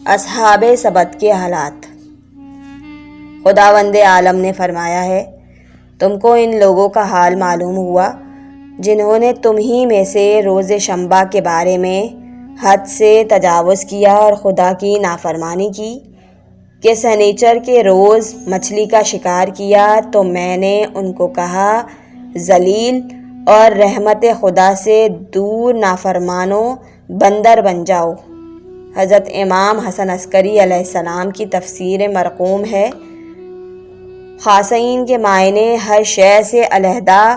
اصحاب سبت کے حالات۔ خداوند عالم نے فرمایا ہے، تم کو ان لوگوں کا حال معلوم ہوا جنہوں نے تم ہی میں سے روز شنبہ کے بارے میں حد سے تجاوز کیا اور خدا کی نافرمانی کی کہ سنیچر کے روز مچھلی کا شکار کیا تو میں نے ان کو کہا ذلیل اور رحمت خدا سے دور نافرمانو بندر بن جاؤ۔ حضرت امام حسن عسکری علیہ السلام کی تفسیر مرقوم ہے، خاصین کے معنی ہر شے سے علیحدہ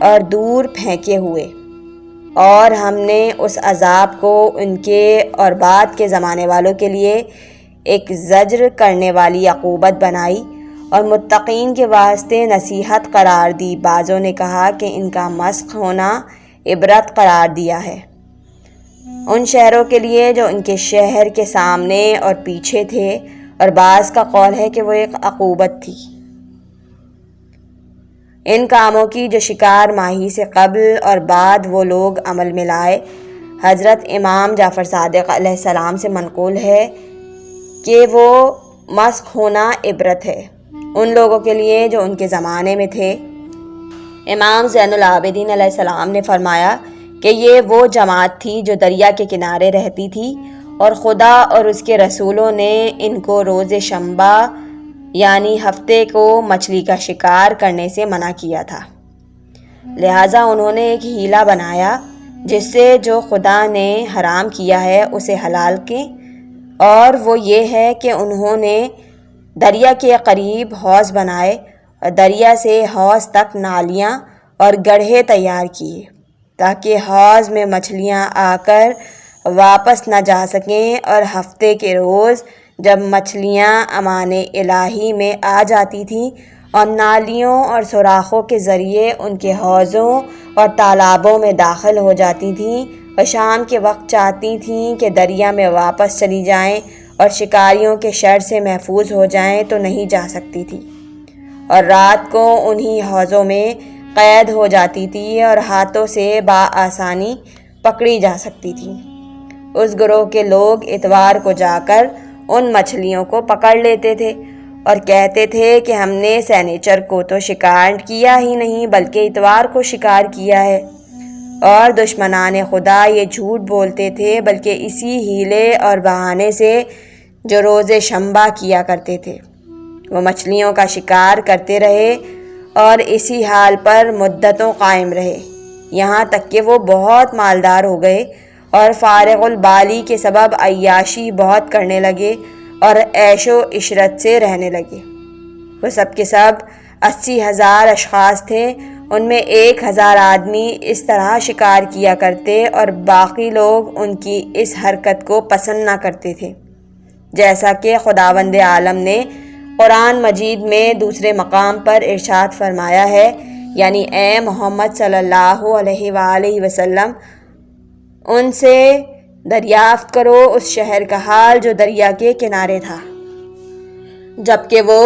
اور دور پھینکے ہوئے، اور ہم نے اس عذاب کو ان کے اور بعد کے زمانے والوں کے لیے ایک زجر کرنے والی عقوبت بنائی اور متقین کے واسطے نصیحت قرار دی۔ بعضوں نے کہا کہ ان کا مسخ ہونا عبرت قرار دیا ہے ان شہروں کے لیے جو ان کے شہر کے سامنے اور پیچھے تھے، اور بعض کا قول ہے کہ وہ ایک عقوبت تھی ان کاموں کی جو شکار ماہی سے قبل اور بعد وہ لوگ عمل میں لائے۔ حضرت امام جعفر صادق علیہ السلام سے منقول ہے کہ وہ مسخ ہونا عبرت ہے ان لوگوں کے لیے جو ان کے زمانے میں تھے۔ امام زین العابدین علیہ السلام نے فرمایا کہ یہ وہ جماعت تھی جو دریا کے کنارے رہتی تھی، اور خدا اور اس کے رسولوں نے ان کو روز شنبہ یعنی ہفتے کو مچھلی کا شکار کرنے سے منع کیا تھا، لہٰذا انہوں نے ایک ہیلا بنایا جس سے جو خدا نے حرام کیا ہے اسے حلال کی، اور وہ یہ ہے کہ انہوں نے دریا کے قریب حوض بنائے اور دریا سے حوض تک نالیاں اور گڑھے تیار کیے تاکہ حوض میں مچھلیاں آ کر واپس نہ جا سکیں، اور ہفتے کے روز جب مچھلیاں امان الہی میں آ جاتی تھیں اور نالیوں اور سوراخوں کے ذریعے ان کے حوضوں اور تالابوں میں داخل ہو جاتی تھیں اور شام کے وقت چاہتی تھیں کہ دریا میں واپس چلی جائیں اور شکاریوں کے شر سے محفوظ ہو جائیں تو نہیں جا سکتی تھی، اور رات کو انہی حوضوں میں قید ہو جاتی تھی اور ہاتھوں سے بآسانی پکڑی جا سکتی تھی۔ اس گروہ کے لوگ اتوار کو جا کر ان مچھلیوں کو پکڑ لیتے تھے اور کہتے تھے کہ ہم نے سینیچر کو تو شکار کیا ہی نہیں بلکہ اتوار کو شکار کیا ہے، اور دشمنان خدا یہ جھوٹ بولتے تھے بلکہ اسی ہیلے اور بہانے سے جو روز شنبہ کیا کرتے تھے۔ وہ مچھلیوں کا شکار کرتے رہے اور اسی حال پر مدتوں قائم رہے، یہاں تک کہ وہ بہت مالدار ہو گئے اور فارغ البالی کے سبب عیاشی بہت کرنے لگے اور عیش و عشرت سے رہنے لگے۔ وہ سب کے سب 80,000 اشخاص تھے، ان میں 1,000 آدمی اس طرح شکار کیا کرتے اور باقی لوگ ان کی اس حرکت کو پسند نہ کرتے تھے، جیسا کہ خداوند عالم نے قرآن مجید میں دوسرے مقام پر ارشاد فرمایا ہے، یعنی اے محمد صلی اللہ علیہ وآلہ وسلم ان سے دریافت کرو اس شہر کا حال جو دریا کے کنارے تھا، جبکہ وہ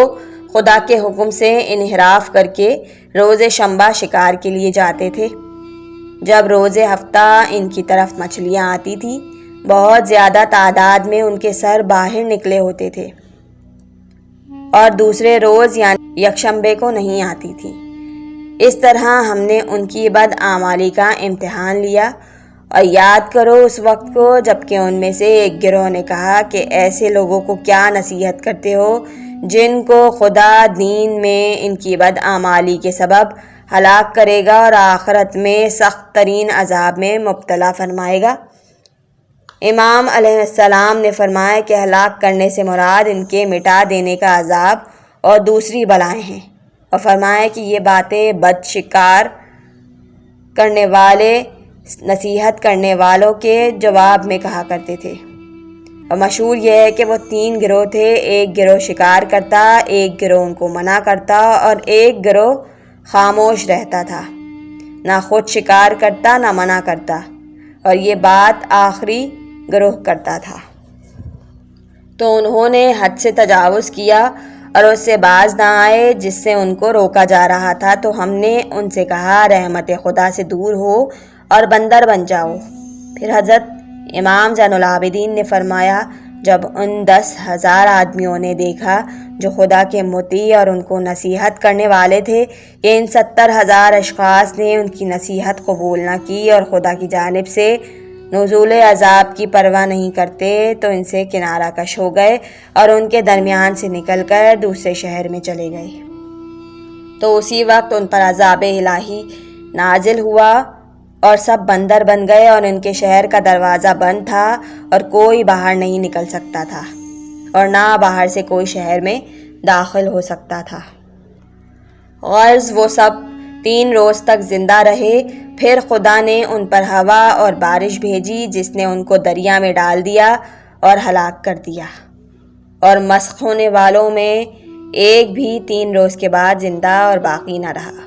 خدا کے حکم سے انحراف کر کے روز شنبہ شکار کے لیے جاتے تھے۔ جب روز ہفتہ ان کی طرف مچھلیاں آتی تھیں، بہت زیادہ تعداد میں ان کے سر باہر نکلے ہوتے تھے، اور دوسرے روز یعنی یکشنبے کو نہیں آتی تھی۔ اس طرح ہم نے ان کی بدعمالی کا امتحان لیا، اور یاد کرو اس وقت کو جب کہ ان میں سے ایک گروہ نے کہا کہ ایسے لوگوں کو کیا نصیحت کرتے ہو جن کو خدا دین میں ان کی بدعمالی کے سبب ہلاک کرے گا اور آخرت میں سخت ترین عذاب میں مبتلا فرمائے گا۔ امام علیہ السلام نے فرمایا کہ ہلاک کرنے سے مراد ان کے مٹا دینے کا عذاب اور دوسری بلائیں ہیں، اور فرمایا کہ یہ باتیں بد شکار کرنے والے نصیحت کرنے والوں کے جواب میں کہا کرتے تھے، اور مشہور یہ ہے کہ وہ 3 گروہ تھے، ایک گروہ شکار کرتا، ایک گروہ ان کو منع کرتا اور ایک گروہ خاموش رہتا تھا، نہ خود شکار کرتا نہ منع کرتا، اور یہ بات آخری گروہ کرتا تھا۔ تو انہوں نے حد سے تجاوز کیا اور اس سے باز نہ آئے جس سے ان کو روکا جا رہا تھا، تو ہم نے ان سے کہا رحمت خدا سے دور ہو اور بندر بن جاؤ۔ پھر حضرت امام زین العابدین نے فرمایا جب ان 10,000 آدمیوں نے دیکھا جو خدا کے مطیع اور ان کو نصیحت کرنے والے تھے کہ ان 70,000 اشخاص نے ان کی نصیحت قبول نہ کی اور خدا کی جانب سے نزول عذاب کی پرواہ نہیں کرتے، تو ان سے کنارہ کش ہو گئے اور ان کے درمیان سے نکل کر دوسرے شہر میں چلے گئے۔ تو اسی وقت ان پر عذاب الہی نازل ہوا اور سب بندر بن گئے، اور ان کے شہر کا دروازہ بند تھا اور کوئی باہر نہیں نکل سکتا تھا، اور نہ باہر سے کوئی شہر میں داخل ہو سکتا تھا۔ غرض وہ سب 3 روز تک زندہ رہے۔ پھر خدا نے ان پر ہوا اور بارش بھیجی جس نے ان کو دریا میں ڈال دیا اور ہلاک کر دیا، اور مسخ ہونے والوں میں ایک بھی 3 روز کے بعد زندہ اور باقی نہ رہا۔